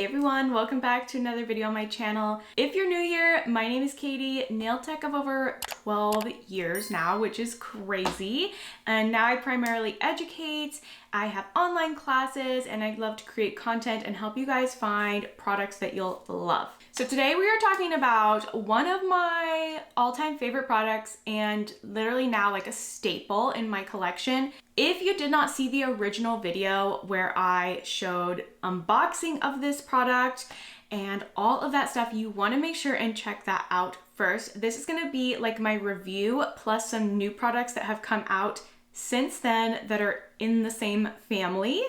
Hey everyone, welcome back to another video on my channel. If you're new here, my name is Katie, nail tech of over 12 years now, which is crazy. And now I primarily educate, I have online classes, and I love to create content and help you guys find products that you'll love. So today we are talking about one of my all-time favorite products and literally now like a staple in my collection. If you did not see the original video where I showed unboxing of this product and all of that stuff, you want to make sure and check that out first. This is going to be like my review plus some new products that have come out since then that are in the same family.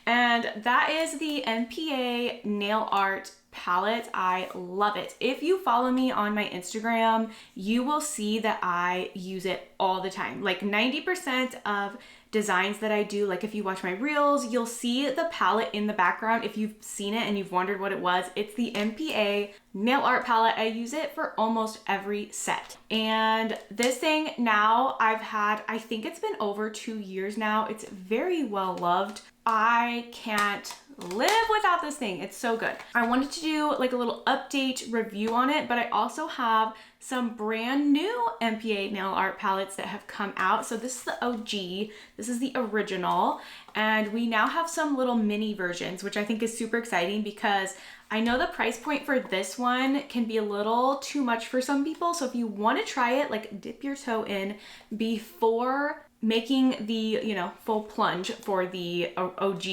And that is the NPA Nail Art palette. I love it. If you follow me on my Instagram, you will see that I use it all the time. Like 90% of designs that I do, like if you watch my reels, you'll see the palette in the background. If you've seen it and you've wondered what it was, it's the NPA Nail Art palette. I use it for almost every set. And this thing now I've had, I think it's been over 2 years now. It's very well loved. I can't live without this thing. It's so good. I wanted to do like a little update review on it, but I also have some brand new NPA nail art palettes that have come out. So this is the OG, this is the original, and we now have some little mini versions, which I think is super exciting because I know the price point for this one can be a little too much for some people. So if you want to try it, like dip your toe in before making the, full plunge for the OG,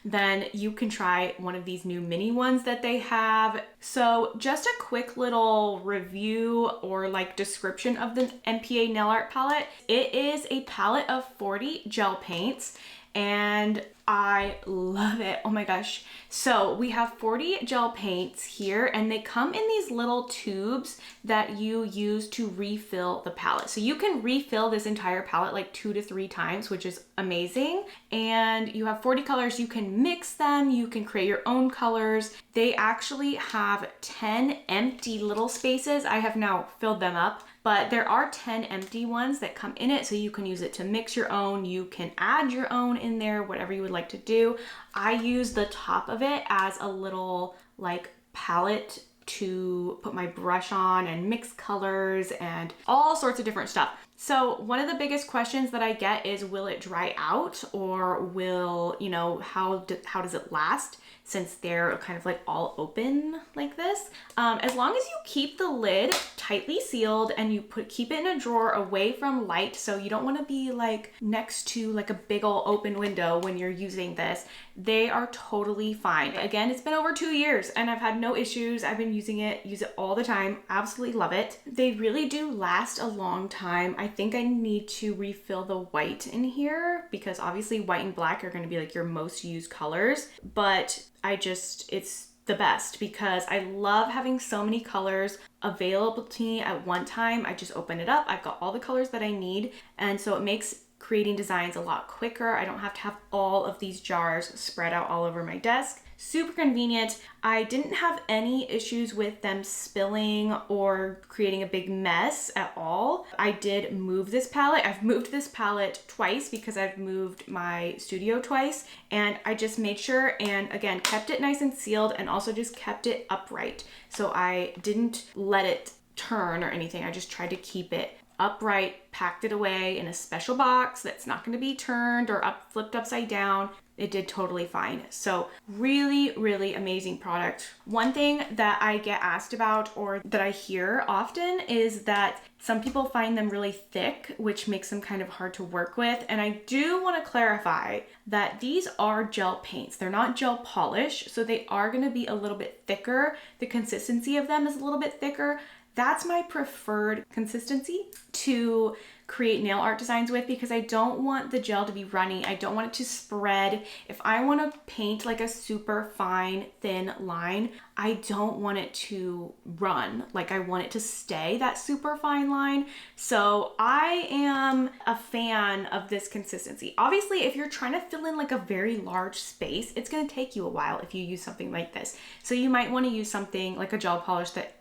then you can try one of these new mini ones that they have. So just a quick little review or like description of the NPA nail art palette. It is a palette of 40 gel paints and I love it. Oh my gosh. So we have 40 gel paints here and they come in these little tubes that you use to refill the palette. So you can refill this entire palette like 2 to 3 times, which is amazing. And you have 40 colors. You can mix them. You can create your own colors. They actually have 10 empty little spaces. I have now filled them up, but there are 10 empty ones that come in it. So you can use it to mix your own. You can add your own in there, whatever you would like to do. I use the top of it as a little like palette to put my brush on and mix colors and all sorts of different stuff. So one of the biggest questions that I get is, will it dry out or will, how does it last since they're kind of like all open like this? As long as you keep the lid tightly sealed and you keep it in a drawer away from light, so you don't want to be like next to like a big old open window when you're using this, they are totally fine. Again, it's been over 2 years and I've had no issues. I've been use it all the time. Absolutely love it. They really do last a long time. I think I need to refill the white in here because obviously white and black are going to be like your most used colors, but it's the best because I love having so many colors available to me at one time. I just open it up. I've got all the colors that I need. And so it makes creating designs a lot quicker. I don't have to have all of these jars spread out all over my desk. Super convenient. I didn't have any issues with them spilling or creating a big mess at all. I did move this palette. I've moved this palette twice because I've moved my studio twice, and I just made sure and again kept it nice and sealed and also just kept it upright. So I didn't let it turn or anything. I just tried to keep it upright, packed it away in a special box that's not going to be turned or flipped upside down. It did totally fine. So really, really amazing product. One thing that I get asked about or that I hear often is that some people find them really thick, which makes them kind of hard to work with. And I do want to clarify that these are gel paints. They're not gel polish, so they are going to be a little bit thicker. The consistency of them is a little bit thicker. That's my preferred consistency to create nail art designs with because I don't want the gel to be runny. I don't want it to spread. If I want to paint like a super fine, thin line, I don't want it to run. Like I want it to stay that super fine line. So I am a fan of this consistency. Obviously, if you're trying to fill in like a very large space, it's going to take you a while if you use something like this. So you might want to use something like a gel polish that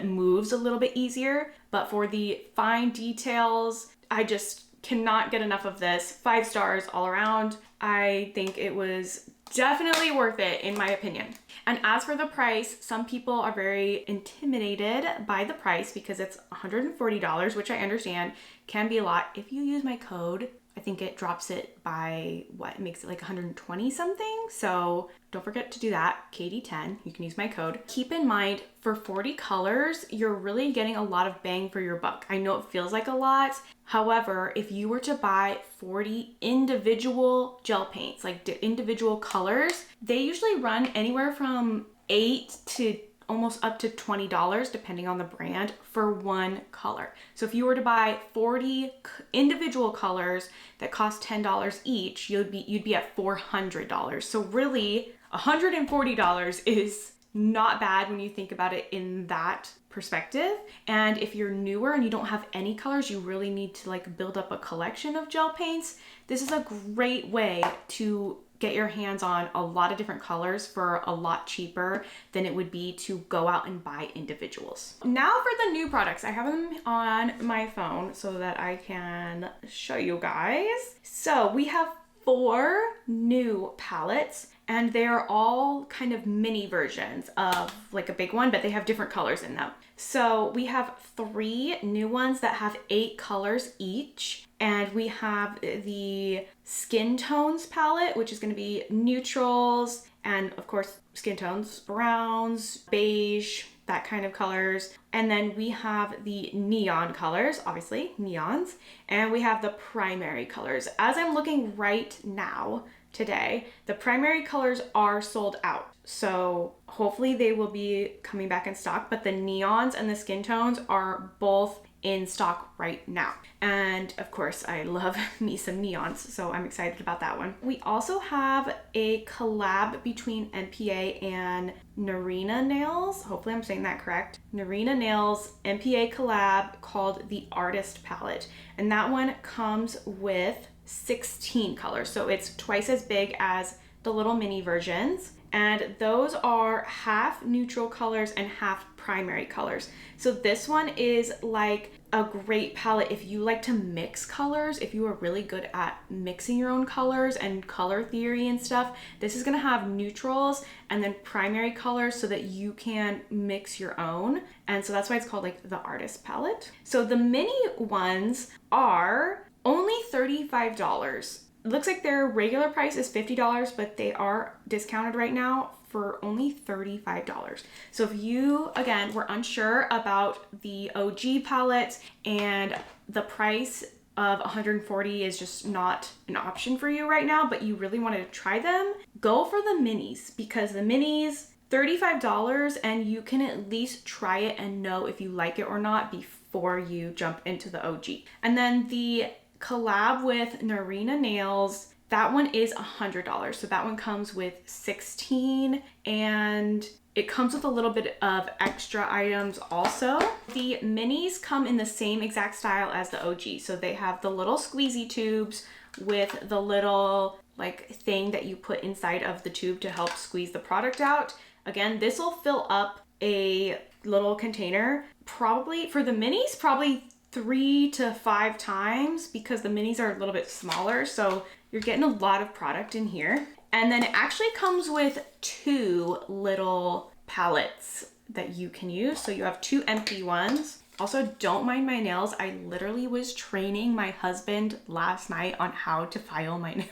moves a little bit easier. But for the fine details, I just cannot get enough of this. 5 stars all around. I think it was definitely worth it in my opinion. And as for the price, some people are very intimidated by the price because it's $140, which I understand can be a lot. If you use my code, I think it drops it by what makes it like 120 something. So don't forget to do that. KD10, you can use my code. Keep in mind for 40 colors, you're really getting a lot of bang for your buck. I know it feels like a lot. However, if you were to buy 40 individual gel paints, like individual colors, they usually run anywhere from $8 to almost up to $20 depending on the brand for one color. So if you were to buy 40 individual colors that cost $10 each, you'd be at $400. So really $140 is not bad when you think about it in that perspective. And if you're newer and you don't have any colors, you really need to like build up a collection of gel paints. This is a great way to get your hands on a lot of different colors for a lot cheaper than it would be to go out and buy individuals. Now for the new products. I have them on my phone so that I can show you guys. So we have 4 new palettes and they're all kind of mini versions of like a big one, but they have different colors in them. So we have 3 new ones that have 8 colors each. And we have the Skin Tones palette, which is going to be neutrals and of course skin tones, browns, beige, that kind of colors. And then we have the neon colors, obviously neons, and we have the primary colors. As I'm looking right now today, the primary colors are sold out. So hopefully they will be coming back in stock, but the neons and the skin tones are both in stock right now. And of course, I love me some neons, so I'm excited about that one. We also have a collab between NPA and Narina Nails. Hopefully I'm saying that correct. Narina Nails NPA collab called the Artist Palette. And that one comes with 16 colors. So it's twice as big as the little mini versions. And those are half neutral colors and half primary colors. So this one is like a great palette if you like to mix colors, if you are really good at mixing your own colors and color theory and stuff. This is gonna have neutrals and then primary colors so that you can mix your own. And so that's why it's called like the Artist Palette. So the mini ones are only $35. It looks like their regular price is $50, but they are discounted right now for only $35. So if you, again, were unsure about the OG palette and the price of $140 is just not an option for you right now, but you really wanted to try them, go for the minis, because the minis, $35, and you can at least try it and know if you like it or not before you jump into the OG. And then the collab with Narina Nails, that one is $100. So that one comes with 16 and it comes with a little bit of extra items also. The minis come in the same exact style as the OG. So they have the little squeezy tubes with the little like thing that you put inside of the tube to help squeeze the product out. Again, this will fill up a little container, probably for the minis, probably 3 to 5 times, because the minis are a little bit smaller. So you're getting a lot of product in here. And then it actually comes with 2 little palettes that you can use. So you have 2 empty ones. Also, don't mind my nails. I literally was training my husband last night on how to file my nails.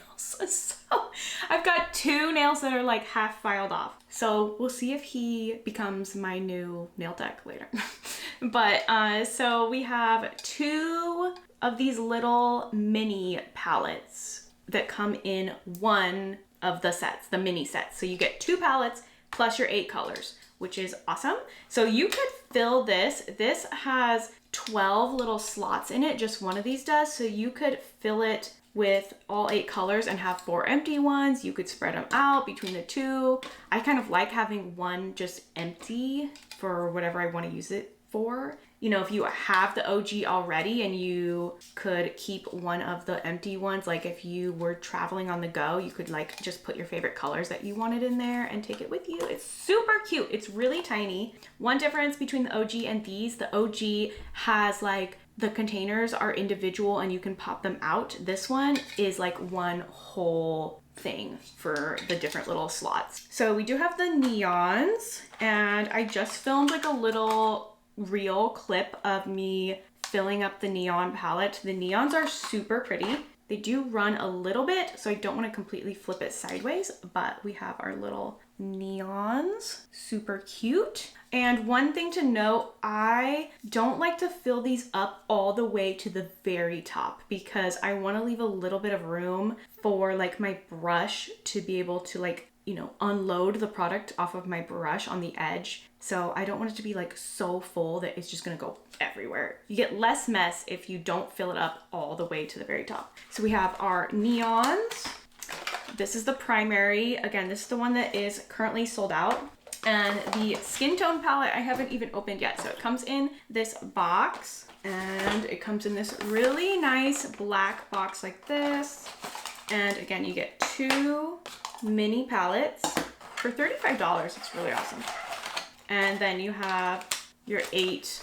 So I've got 2 nails that are like half filed off. So we'll see if he becomes my new nail tech later. But so we have 2 of these little mini palettes that come in one of the sets, the mini sets. So you get 2 palettes plus your 8 colors, which is awesome. So you could fill this. This has 12 little slots in it. Just one of these does. So you could fill it with all 8 colors and have 4 empty ones. You could spread them out between the 2. I kind of like having one just empty for whatever I want to use it for. You know, if you have the OG already and you could keep one of the empty ones, like if you were traveling on the go, you could like just put your favorite colors that you wanted in there and take it with you. It's super cute. It's really tiny. One difference between the OG and these, the OG has like the containers are individual and you can pop them out. This one is like one whole thing for the different little slots. So we do have the neons, and I just filmed like a little reel clip of me filling up the neon palette. The neons are super pretty. They do run a little bit, so I don't want to completely flip it sideways, but we have our little neons, super cute. And one thing to note, I don't like to fill these up all the way to the very top because I want to leave a little bit of room for like my brush to be able to like, you know, unload the product off of my brush on the edge. So I don't want it to be like so full that it's just gonna go everywhere. You get less mess if you don't fill it up all the way to the very top. So we have our neons. This is the primary. Again, this is the one that is currently sold out. And the skin tone palette I haven't even opened yet. So it comes in this box, and it comes in this really nice black box like this. And again, you get 2 mini palettes for $35. It's really awesome. And then you have your 8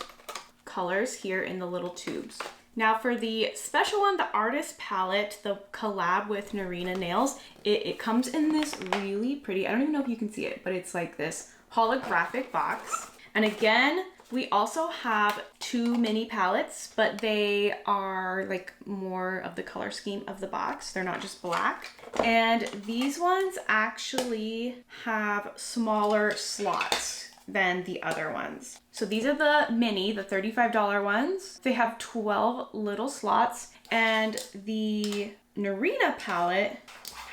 colors here in the little tubes. Now for the special one, the artist palette, the collab with Narina Nails, it comes in this really pretty, I don't even know if you can see it, but it's like this holographic box. And again, we also have 2 mini palettes, but they are like more of the color scheme of the box. They're not just black. And these ones actually have smaller slots than the other ones. So these are the mini, the $35 ones. They have 12 little slots, and the Narina palette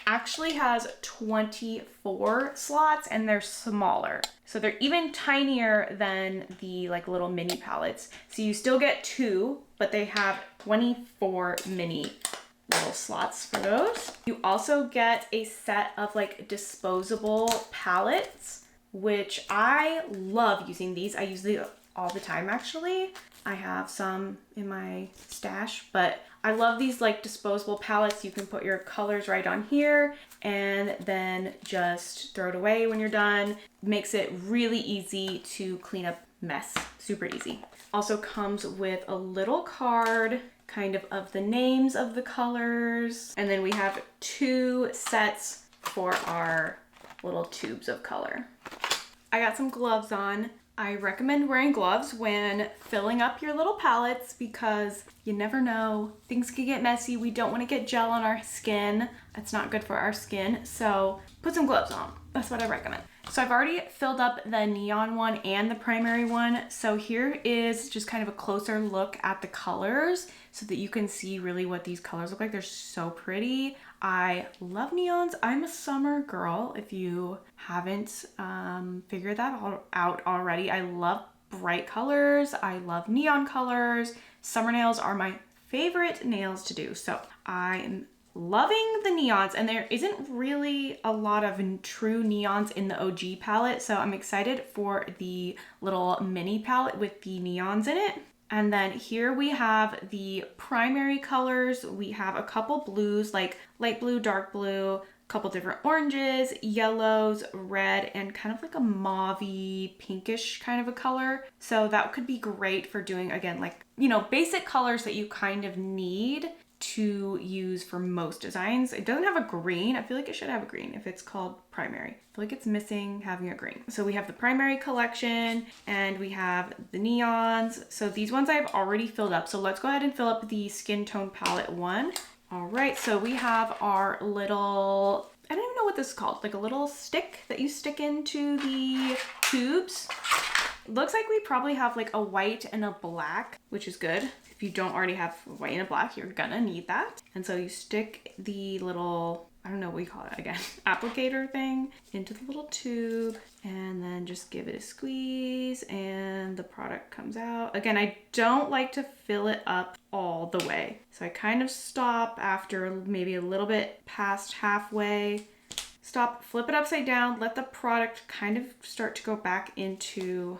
actually has 24 slots, and they're smaller. So they're even tinier than the like little mini palettes. So you still get 2, but they have 24 mini little slots for those. You also get a set of like disposable palettes, which I love using these. I use these all the time actually. I have some in my stash, but I love these like disposable palettes. You can put your colors right on here and then just throw it away when you're done. Makes it really easy to clean up mess, super easy. Also comes with a little card kind of the names of the colors. And then we have 2 sets for our little tubes of color. I got some gloves on. I recommend wearing gloves when filling up your little palettes because you never know, things can get messy. We don't want to get gel on our skin. That's not good for our skin. So put some gloves on. That's what I recommend. So I've already filled up the neon one and the primary one. So here is just kind of a closer look at the colors so that you can see really what these colors look like. They're so pretty. I love neons. I'm a summer girl, if you haven't figured that out already. I love bright colors. I love neon colors. Summer nails are my favorite nails to do. So I'm loving the neons, and there isn't really a lot of true neons in the OG palette. So I'm excited for the little mini palette with the neons in it. And then here we have the primary colors. We have a couple blues, like light blue, dark blue, a couple different oranges, yellows, red, and kind of like a mauve-y, pinkish kind of a color. So that could be great for doing, again, like, you know, basic colors that you kind of need to use for most designs. It doesn't have a green. I feel like it should have a green if it's called primary. I feel like it's missing having a green. So we have the primary collection and we have the neons. So these ones I've already filled up. So let's go ahead and fill up the skin tone palette one. All right, so we have our little, I don't even know what this is called, like a little stick that you stick into the tubes. It looks like we probably have like a white and a black, which is good. If you don't already have white and a black, you're gonna need that. And so you stick the little, I don't know what you call it again, applicator thing into the little tube and then just give it a squeeze and the product comes out. Again, I don't like to fill it up all the way. So I kind of stop after maybe a little bit past halfway. Stop, flip it upside down, let the product kind of start to go back into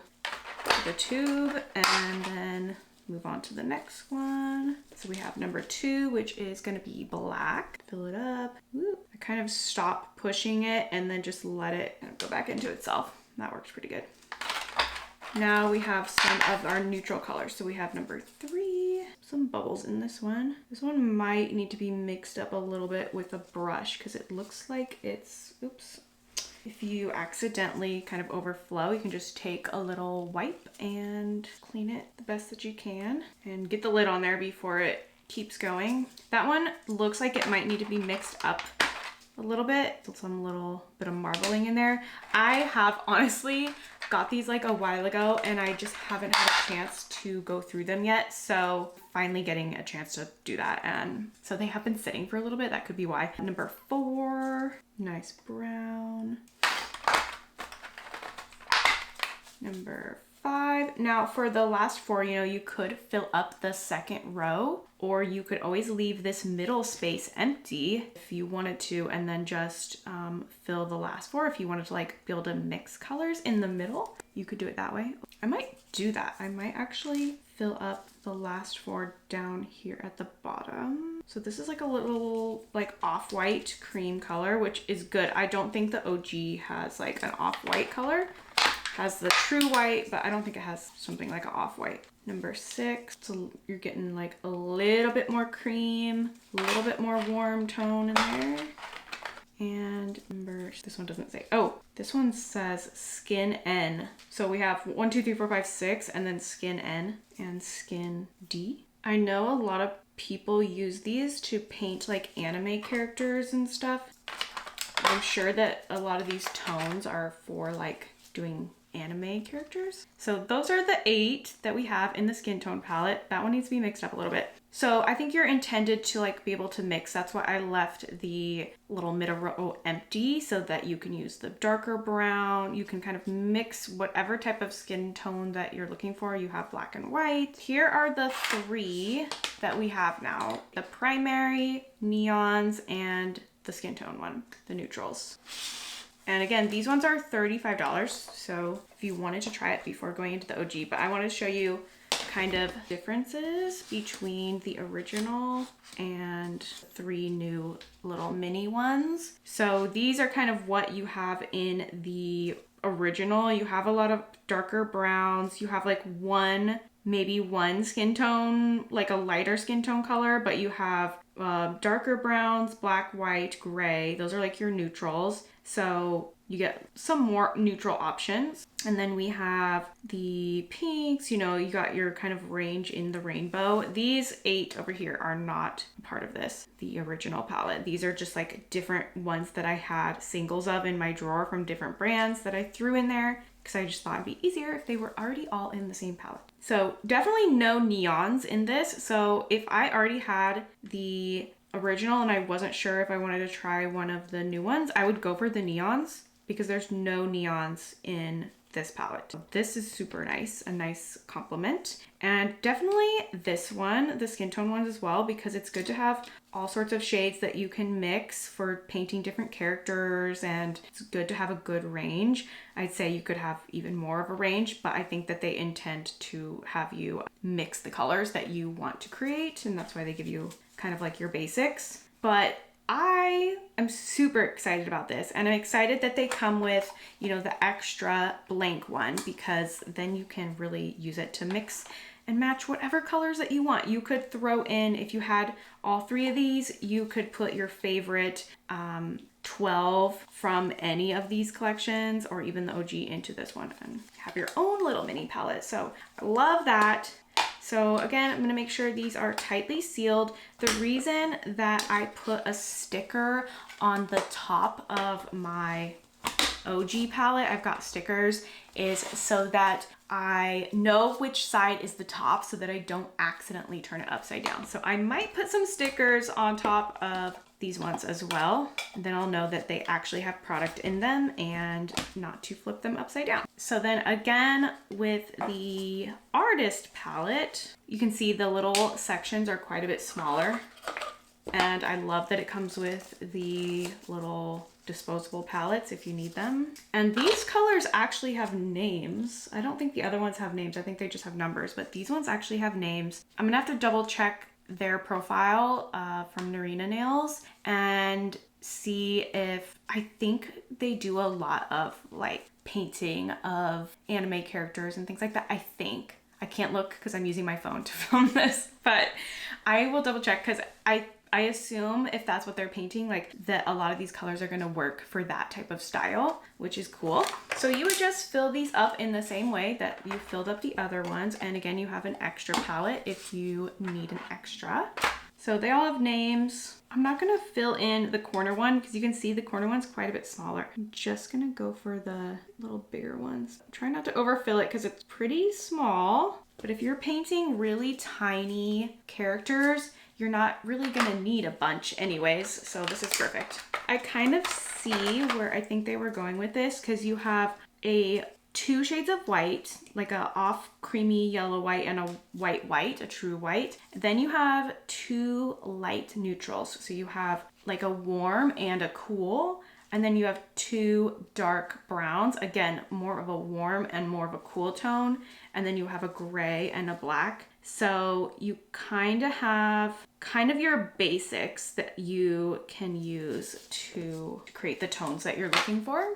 the tube and then move on to the next one. So we have number 2, which is gonna be black. Fill it up. Woo. I kind of stop pushing it and then just let it go back into itself. That works pretty good. Now we have some of our neutral colors. So we have number 3, some bubbles in this one. This one might need to be mixed up a little bit with a brush because it looks like it's, oops. If you accidentally kind of overflow, you can just take a little wipe and clean it the best that you can and get the lid on there before it keeps going. That one looks like it might need to be mixed up a little bit. Some little bit of marbling in there. I have honestly got these like a while ago and I just haven't had a chance to go through them yet. So finally getting a chance to do that. And so they have been sitting for a little bit. That could be why. Number 4, nice brown. Number 5. Now for the last 4, you know, you could fill up the second row, or you could always leave this middle space empty if you wanted to, and then just fill the last 4. If you wanted to like be able to mix colors in the middle, you could do it that way. I might do that. I might actually fill up the last 4 down here at the bottom. So this is like a little like off-white cream color, which is good. I don't think the OG has like an off-white color. Has the true white, but I don't think it has something like an off-white. Number 6, so you're getting like a little bit more cream, a little bit more warm tone in there. And this one doesn't say, oh, this one says Skin N. So we have 1, 2, 3, 4, 5, 6, and then Skin N and Skin D. I know a lot of people use these to paint like anime characters and stuff. I'm sure that a lot of these tones are for like doing anime characters. So those are the 8 that we have in the skin tone palette. That one needs to be mixed up a little bit. So I think you're intended to like be able to mix. That's why I left the little middle row empty so that you can use the darker brown. You can kind of mix whatever type of skin tone that you're looking for. You have black and white. Here are the 3 that we have now. The primary, neons, and the skin tone one, the neutrals. And again, these ones are $35. So if you wanted to try it before going into the OG, but I wanted to show you kind of differences between the original and 3 new little mini ones. So these are kind of what you have in the original. You have a lot of darker browns. You have like maybe one skin tone, like a lighter skin tone color, but you have darker browns, black, white, gray. Those are like your neutrals. So you get some more neutral options. And then we have the pinks, you know, you got your kind of range in the rainbow. These 8 over here are not part of this, the original palette. These are just like different ones that I had singles of in my drawer from different brands that I threw in there because I just thought it'd be easier if they were already all in the same palette. So definitely no neons in this. So if I already had the original and I wasn't sure if I wanted to try one of the new ones, I would go for the neons because there's no neons in this palette. This is super nice, a nice compliment. And definitely this one, the skin tone ones as well, because it's good to have all sorts of shades that you can mix for painting different characters, and it's good to have a good range. I'd say you could have even more of a range, but I think that they intend to have you mix the colors that you want to create, and that's why they give you kind of like your basics. But I am super excited about this, and I'm excited that they come with, you know, the extra blank one, because then you can really use it to mix and match whatever colors that you want. You could throw in, if you had all 3 of these, you could put your favorite 12 from any of these collections or even the OG into this one and have your own little mini palette. So I love that. So again, I'm gonna make sure these are tightly sealed. The reason that I put a sticker on the top of my OG palette, I've got stickers, is so that I know which side is the top so that I don't accidentally turn it upside down. So I might put some stickers on top of these ones as well. Then I'll know that they actually have product in them and not to flip them upside down. So then again, with the artist palette, you can see the little sections are quite a bit smaller. And I love that it comes with the little disposable palettes if you need them. And these colors actually have names. I don't think the other ones have names. I think they just have numbers, but these ones actually have names. I'm gonna have to double check their profile from Narina Nails and see if, I think they do a lot of like painting of anime characters and things like that, I think. I can't look because I'm using my phone to film this, but I will double check because I assume if that's what they're painting, like that a lot of these colors are gonna work for that type of style, which is cool. So you would just fill these up in the same way that you filled up the other ones. And again, you have an extra palette if you need an extra. So they all have names. I'm not gonna fill in the corner one because you can see the corner one's quite a bit smaller. I'm just gonna go for the little bigger ones. Try not to overfill it because it's pretty small. But if you're painting really tiny characters, you're not really gonna need a bunch anyways. So this is perfect. I kind of see where I think they were going with this because you have two shades of white, like a off creamy yellow white and a white, a true white. Then you have two light neutrals. So you have like a warm and a cool. And then you have two dark browns. Again, more of a warm and more of a cool tone. And then you have a gray and a black. So you kind of have your basics that you can use to create the tones that you're looking for.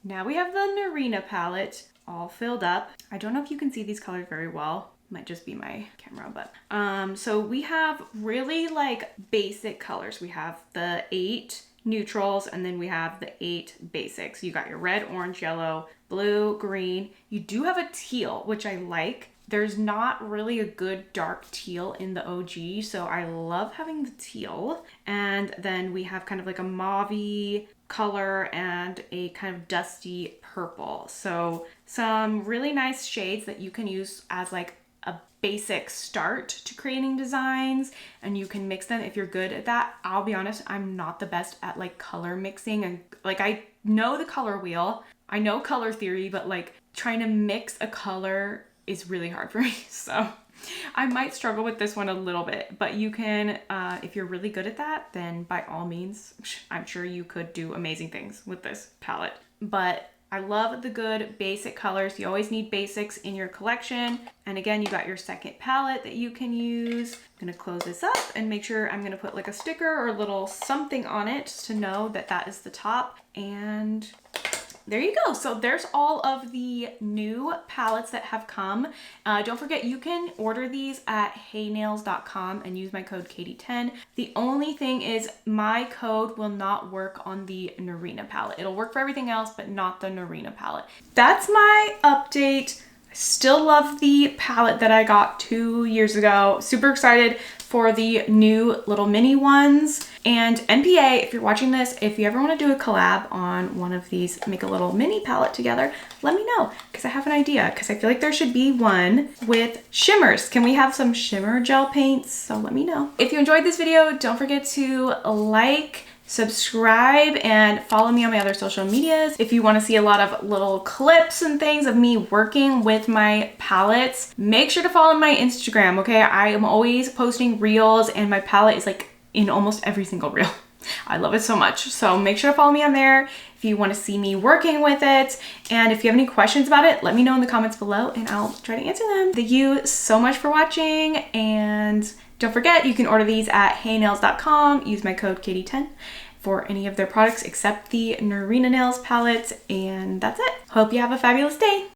Now we have the Narina palette all filled up. I don't know if you can see these colors very well. Might just be my camera, but so we have really like basic colors. We have the 8 neutrals and then we have the 8 basics. You got your red, orange, yellow, blue, green. You do have a teal, which I like. There's not really a good dark teal in the OG, so I love having the teal. And then we have kind of like a mauve-y color and a kind of dusty purple. So some really nice shades that you can use as like a basic start to creating designs, and you can mix them if you're good at that. I'll be honest, I'm not the best at like color mixing, and like I know the color wheel, I know color theory, but like trying to mix a color is really hard for me. So I might struggle with this one a little bit, but you can, if you're really good at that, then by all means, I'm sure you could do amazing things with this palette. But I love the good basic colors. You always need basics in your collection. And again, you got your second palette that you can use. I'm gonna close this up and make sure I'm gonna put like a sticker or a little something on it to know that that is the top. And there you go. So there's all of the new palettes that have come. Don't forget, you can order these at heynails.com and use my code Katie10. The only thing is my code will not work on the Narina palette. It'll work for everything else, but not the Narina palette. That's my update. I still love the palette that I got 2 years ago. Super excited for the new little mini ones. And NPA, if you're watching this, if you ever want to do a collab on one of these, make a little mini palette together, let me know, because I have an idea, because I feel like there should be one with shimmers. Can we have some shimmer gel paints? So let me know. If you enjoyed this video, don't forget to like, subscribe, and follow me on my other social medias. If you want to see a lot of little clips and things of me working with my palettes, make sure to follow my Instagram, okay? I am always posting reels, and my palette is like in almost every single reel. I love it so much. So make sure to follow me on there if you want to see me working with it. And if you have any questions about it, let me know in the comments below and I'll try to answer them. Thank you so much for watching, and don't forget, you can order these at heynails.com. Use my code Katie10 for any of their products except the Narina Nails palettes. And that's it. Hope you have a fabulous day.